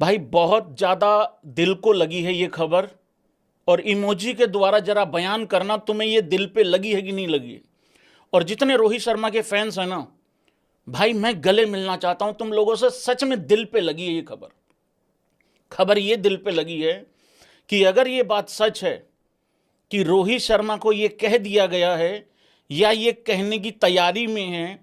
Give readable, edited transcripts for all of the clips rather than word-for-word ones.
भाई बहुत ज़्यादा दिल को लगी है ये खबर, और इमोजी के द्वारा जरा बयान करना तुम्हें ये दिल पे लगी है कि नहीं लगी है। और जितने रोहित शर्मा के फैंस हैं ना भाई, मैं गले मिलना चाहता हूं तुम लोगों से, सच में दिल पे लगी है ये खबर ये दिल पे लगी है कि अगर ये बात सच है कि रोहित शर्मा को ये कह दिया गया है या ये कहने की तैयारी में है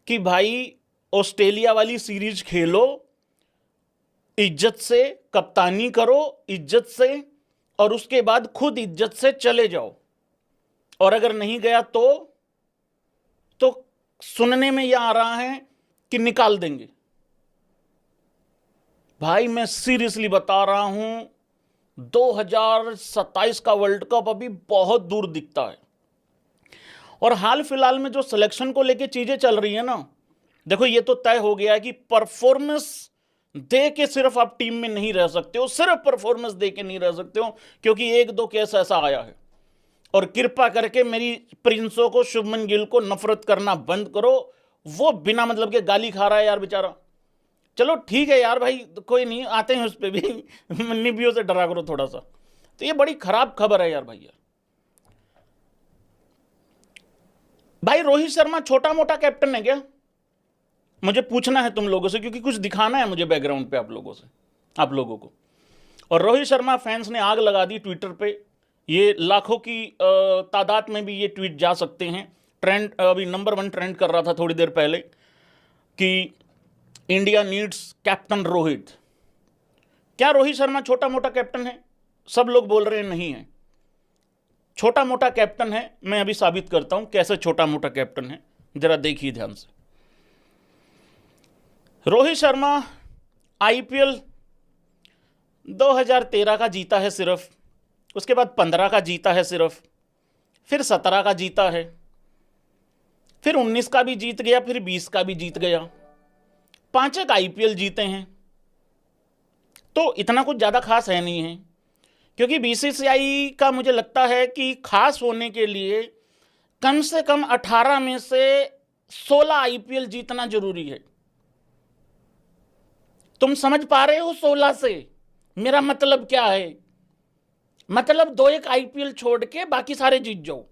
कि भाई ऑस्ट्रेलिया वाली सीरीज खेलो, इज्जत से कप्तानी करो, इज्जत से, और उसके बाद खुद इज्जत से चले जाओ, और अगर नहीं गया तो सुनने में यह आ रहा है कि निकाल देंगे। भाई मैं सीरियसली बता रहा हूं, 2027 का वर्ल्ड कप अभी बहुत दूर दिखता है। और हाल फिलहाल में जो सिलेक्शन को लेके चीजें चल रही है ना, देखो ये तो तय हो गया है कि परफॉर्मेंस दे के सिर्फ आप टीम में नहीं रह सकते हो, सिर्फ परफॉर्मेंस दे के नहीं रह सकते हो, क्योंकि एक दो केस ऐसा आया है। और कृपा करके मेरी प्रिंसों को, शुभमन गिल को नफरत करना बंद करो। वो बिना मतलब के गाली खा रहा है यार बेचारा। चलो ठीक है यार भाई, कोई नहीं, आते हैं उस पर भी निबियों से डरा करो थोड़ा सा। तो ये बड़ी खराब खबर है यार भाई। भाई रोहित शर्मा छोटा मोटा कैप्टन है क्या? मुझे पूछना है तुम लोगों से, क्योंकि कुछ दिखाना है मुझे बैकग्राउंड पे आप लोगों को। और रोहित शर्मा फैंस ने आग लगा दी ट्विटर पे। ये लाखों की तादाद में भी ये ट्वीट जा सकते हैं। ट्रेंड अभी नंबर 1 ट्रेंड कर रहा था थोड़ी देर पहले कि इंडिया नीड्स कैप्टन रोहित। क्या रोहित शर्मा छोटा मोटा कैप्टन है? सब लोग बोल रहे हैं नहीं है, छोटा मोटा कैप्टन है। मैं अभी साबित करता हूं कैसे छोटा मोटा कैप्टन है, जरा देखिए ध्यान से। रोहित शर्मा आईपीएल 2013 का जीता है सिर्फ, उसके बाद 15 का जीता है सिर्फ, फिर 17 का जीता है, फिर 19 का भी जीत गया, फिर 20 का भी जीत गया। 5 आईपीएल जीते हैं। तो इतना कुछ ज़्यादा खास है नहीं है, क्योंकि बीसीसीआई का मुझे लगता है कि खास होने के लिए कम से कम 18 में से 16 आईपीएल जीतना जरूरी है। तुम समझ पा रहे हो 16 से मेरा मतलब क्या है? मतलब 2-1 आईपीएल छोड़ के बाकी सारे जीत जाओ,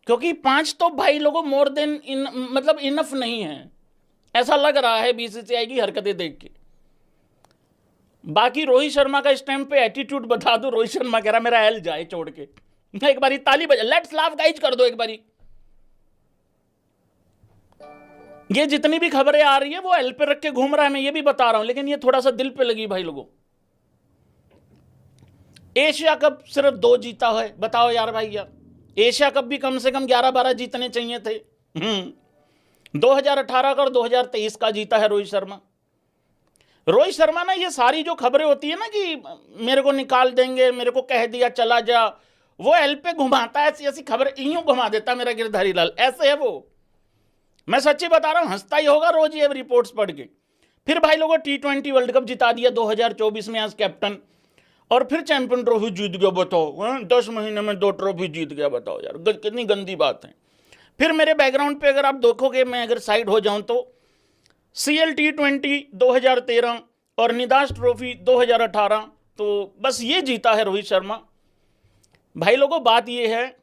क्योंकि 5 तो भाई लोगों मोर देन मतलब इनफ नहीं है, ऐसा लग रहा है बीसीसीआई की हरकतें देख के। बाकी रोहित शर्मा का इस टाइम पे एटीट्यूड बता दो। रोहित शर्मा कह रहा मेरा एल जाए छोड़ के। एक बारी ताली बजा, लेट्स लाफ गाइज कर दो एक बारी। ये जितनी भी खबरें आ रही है वो एल पे रख के घूम रहा है, मैं ये भी बता रहा हूं, लेकिन ये थोड़ा सा दिल पे लगी भाई लोगों। एशिया कप सिर्फ 2 जीता है, बताओ यार भाई यार। एशिया कप भी कम से कम 11-12 जीतने चाहिए थे। 2018 का और 2023 का जीता है रोहित शर्मा। रोहित शर्मा ना, ये सारी जो खबरें होती है ना कि मेरे को निकाल देंगे, मेरे को कह दिया चला जा, वो एल पे घुमाता है, ऐसी ऐसी खबर यूं घुमा देता मेरा गिरधारी लाल, ऐसे है वो। मैं सच्ची बता रहा हूं, हंसता ही होगा रोज ये रिपोर्ट्स पढ़ के। फिर भाई लोगों T20 वर्ल्ड कप जिता दिया 2024 में एज कैप्टन, और फिर चैंपियन ट्रॉफी जीत गया। बताओ 10 महीने में 2 ट्रॉफी जीत गया, बताओ यार कितनी गंदी बात है। फिर मेरे बैकग्राउंड पे अगर आप देखोगे, मैं अगर साइड हो जाऊं तो CL T20 2013 और निदास ट्रॉफी 2018, तो बस ये जीता है रोहित शर्मा। भाई लोगों बात ये है,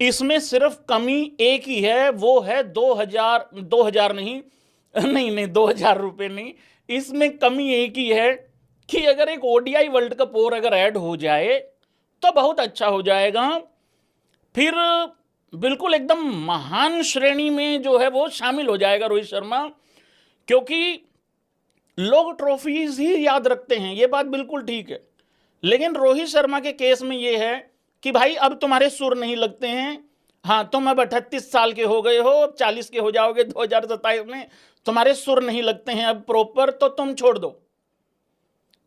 इसमें सिर्फ कमी एक ही है, वो है 2000 नहीं 2000 रुपये नहीं। इसमें कमी एक ही है कि अगर एक ODI वर्ल्ड कप और अगर ऐड हो जाए तो बहुत अच्छा हो जाएगा। फिर बिल्कुल एकदम महान श्रेणी में जो है वो शामिल हो जाएगा रोहित शर्मा, क्योंकि लोग ट्रॉफीज ही याद रखते हैं, ये बात बिल्कुल ठीक है। लेकिन रोहित शर्मा के केस में ये है कि भाई अब तुम्हारे सुर नहीं लगते हैं। हाँ, तुम अब 38 साल के हो गए हो, अब 40 के हो जाओगे 2027 में, तुम्हारे सुर नहीं लगते हैं अब प्रॉपर, तो तुम छोड़ दो।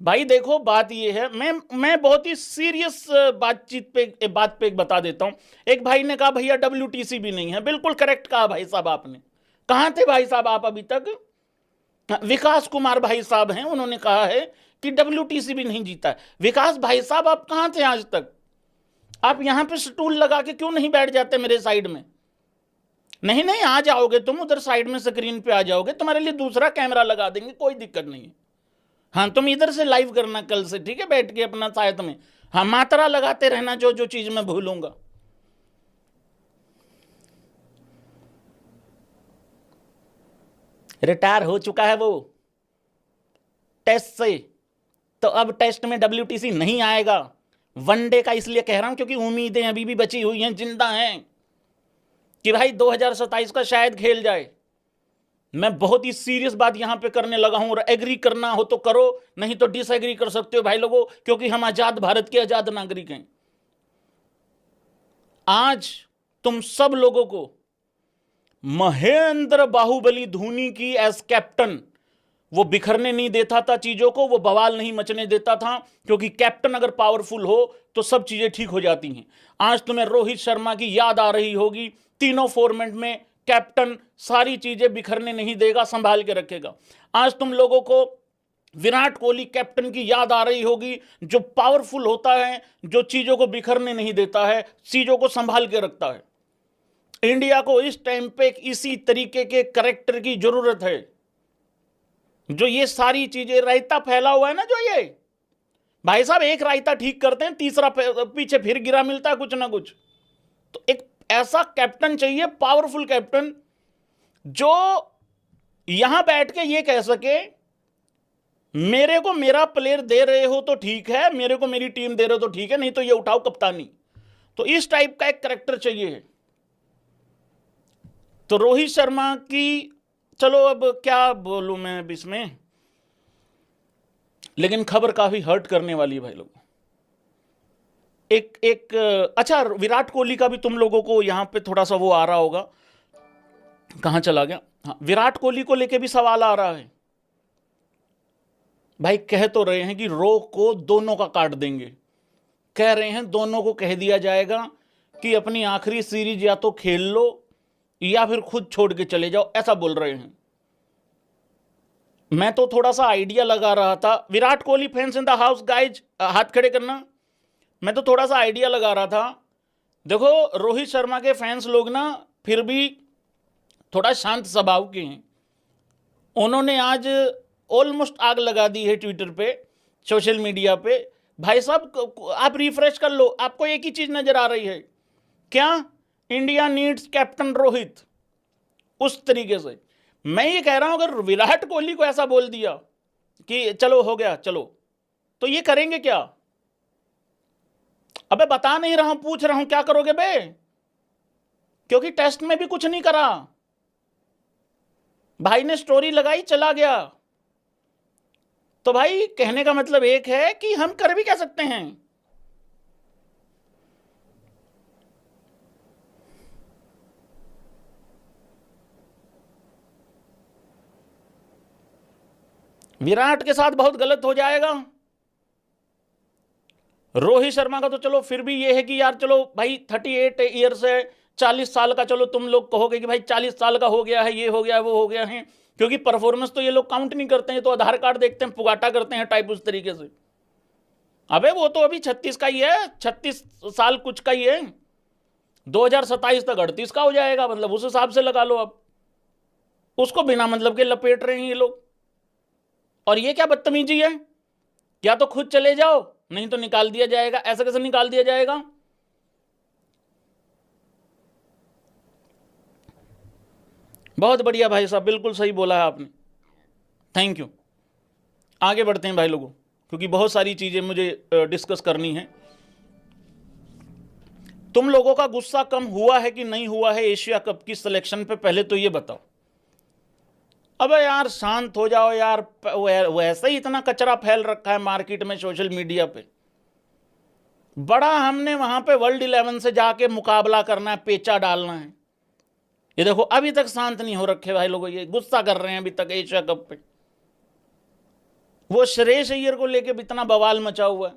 भाई देखो बात ये है, मैं बहुत ही सीरियस बात पे एक बता देता हूं। एक भाई ने कहा भैया WTC भी नहीं है, बिल्कुल करेक्ट कहा भाई साहब आपने। कहां थे भाई साहब आप अभी तक? विकास कुमार भाई साहब हैं, उन्होंने कहा है कि WTC भी नहीं जीता है। विकास भाई साहब आप कहां थे आज तक? आप यहां पे स्टूल लगा के क्यों नहीं बैठ जाते मेरे साइड में? नहीं आ जाओगे तुम, उधर साइड में स्क्रीन पे आ जाओगे, तुम्हारे लिए दूसरा कैमरा लगा देंगे, कोई दिक्कत नहीं है। हाँ, तुम इधर से लाइव करना कल से, ठीक है, बैठ के अपना साथ में। हाँ, मात्रा लगाते रहना, जो जो चीज मैं भूलूंगा। रिटायर हो चुका है वो टेस्ट से, तो अब टेस्ट में WTC नहीं आएगा। वनडे का इसलिए कह रहा हूं क्योंकि उम्मीदें अभी भी बची हुई हैं, जिंदा हैं, कि भाई 2027 का शायद खेल जाए। मैं बहुत ही सीरियस बात यहां पे करने लगा हूं, और एग्री करना हो तो करो, नहीं तो डिसएग्री कर सकते हो भाई लोगों, क्योंकि हम आजाद भारत के आजाद नागरिक हैं। आज तुम सब लोगों को महेंद्र बाहुबली धोनी की एज कैप्टन, वो बिखरने नहीं देता था चीजों को, वो बवाल नहीं मचने देता था, क्योंकि कैप्टन अगर पावरफुल हो तो सब चीजें ठीक हो जाती हैं। आज तुम्हें रोहित शर्मा की याद आ रही होगी, तीनों फॉर्मेट में कैप्टन सारी चीजें बिखरने नहीं देगा, संभाल के रखेगा। आज तुम लोगों को विराट कोहली कैप्टन की याद आ रही होगी, जो पावरफुल होता है, जो चीजों को बिखरने नहीं देता है, चीजों को संभाल के रखता है। इंडिया को इस टाइम पे इसी तरीके के कैरेक्टर की जरूरत है, जो ये सारी चीजें, रायता फैला हुआ है ना, जो ये भाई साहब एक रायता ठीक करते हैं, तीसरा पीछे फिर गिरा मिलता है कुछ ना कुछ। तो एक ऐसा कैप्टन चाहिए, पावरफुल कैप्टन, जो यहां बैठ के ये कह सके, मेरे को मेरा प्लेयर दे रहे हो तो ठीक है, मेरे को मेरी टीम दे रहे हो तो ठीक है, नहीं तो ये उठाओ कप्तानी। तो इस टाइप का एक कैरेक्टर चाहिए। तो रोहित शर्मा की, चलो अब क्या बोलूं मैं अब इसमें, लेकिन खबर काफी हर्ट करने वाली है भाई लोग। एक अच्छा, विराट कोहली का भी तुम लोगों को यहां पे थोड़ा सा वो आ रहा होगा, कहां चला गया, हाँ, विराट कोहली को लेके भी सवाल आ रहा है। भाई कह तो रहे हैं कि रो को दोनों का काट देंगे, कह रहे हैं दोनों को कह दिया जाएगा कि अपनी आखिरी सीरीज या तो खेल लो या फिर खुद छोड़ के चले जाओ, ऐसा बोल रहे हैं। मैं तो थोड़ा सा आइडिया लगा रहा था, Virat Kohli fans in the house guys हाथ खड़े करना। मैं तो थोड़ा सा आइडिया लगा रहा था, देखो रोहित शर्मा के फैंस लोग ना फिर भी थोड़ा शांत स्वभाव के हैं। उन्होंने आज ऑलमोस्ट आग लगा दी है ट्विटर पे, सोशल मीडिया पे। भाई साहब आप रिफ्रेश कर लो, आपको एक ही चीज नजर आ रही है, क्या? India needs captain Rohit. उस तरीके से मैं ये कह रहा हूं, अगर विराट कोहली को ऐसा बोल दिया कि चलो हो गया चलो, तो ये करेंगे क्या? अबे बता नहीं रहा हूं, पूछ रहा हूं क्या करोगे बे, क्योंकि टेस्ट में भी कुछ नहीं करा, भाई ने स्टोरी लगाई चला गया। तो भाई कहने का मतलब एक है कि हम कर भी क्या सकते हैं। विराट के साथ बहुत गलत हो जाएगा। रोहित शर्मा का तो चलो फिर भी ये है कि यार चलो भाई 38 ईयर से 40 साल का, चलो तुम लोग कहोगे कि भाई 40 साल का हो गया है, ये हो गया है, वो हो गया है, क्योंकि परफॉर्मेंस तो ये लोग काउंट नहीं करते हैं, तो आधार कार्ड देखते हैं, पुगाटा करते हैं टाइप उस तरीके से। अबे वो तो अभी 36 का ही है, 36 साल कुछ का ही है, 2027 तक 38 का हो जाएगा, मतलब उस हिसाब से लगा लो। अब उसको बिना मतलब के लपेट रहे हैं ये लोग। और ये क्या बदतमीजी है, या तो खुद चले जाओ नहीं तो निकाल दिया जाएगा। ऐसा कैसे निकाल दिया जाएगा? बहुत बढ़िया भाई साहब, बिल्कुल सही बोला है आपने, थैंक यू। आगे बढ़ते हैं भाई लोगों, क्योंकि बहुत सारी चीजें मुझे डिस्कस करनी है। तुम लोगों का गुस्सा कम हुआ है कि नहीं हुआ है एशिया कप की सिलेक्शन पे, पहले तो ये बताओ। अबे यार शांत हो जाओ यार, वैसे ही इतना कचरा फैल रखा है मार्केट में, सोशल मीडिया पे। बड़ा हमने वहां पे वर्ल्ड 11 से जाके मुकाबला करना है, पेचा डालना है। ये देखो अभी तक शांत नहीं हो रखे भाई लोगों, ये गुस्सा कर रहे हैं अभी तक एशिया कप पे। वो श्रेयस अय्यर को लेके इतना बवाल मचा हुआ है,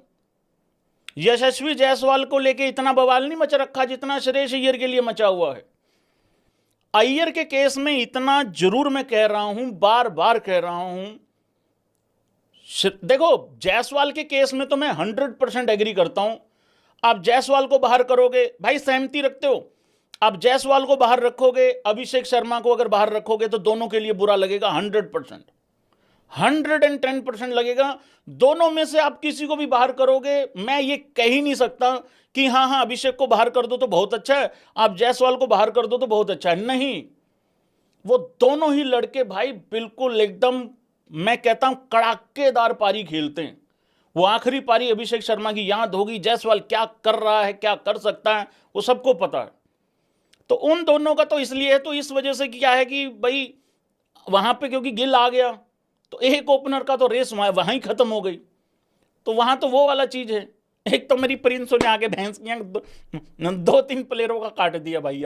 यशस्वी जायसवाल को लेके इतना बवाल नहीं मचा रखा जितना श्रेयस अय्यर के लिए मचा हुआ है। अय्यर के केस में इतना जरूर मैं कह रहा हूं, बार बार कह रहा हूं, देखो जायसवाल के केस में तो मैं 100% एग्री करता हूं। आप जायसवाल को बाहर करोगे, भाई सहमति रखते हो, आप जायसवाल को बाहर रखोगे, अभिषेक शर्मा को अगर बाहर रखोगे तो दोनों के लिए बुरा लगेगा 100%। 110% लगेगा। दोनों में से आप किसी को भी बाहर करोगे, मैं ये कह ही नहीं सकता कि हाँ हाँ अभिषेक को बाहर कर दो तो बहुत अच्छा है, आप जायसवाल को बाहर कर दो तो बहुत अच्छा है, नहीं। वो दोनों ही लड़के भाई बिल्कुल एकदम, मैं कहता हूं कड़ाकेदार पारी खेलते हैं। वो आखिरी पारी अभिषेक शर्मा की याद होगी, जायसवाल क्या कर रहा है, क्या कर सकता है, वो सबको पता है। तो उन दोनों का तो इसलिए है, तो इस वजह से क्या है कि भाई वहां पे क्योंकि गिल आ गया तो एक ओपनर का तो रेस वहां ही खत्म हो गई। तो वहां तो वो वाला चीज है। एक तो मेरी प्रिंसों ने आके भैंस किया, दो तीन प्लेयरों का काट दिया भाई।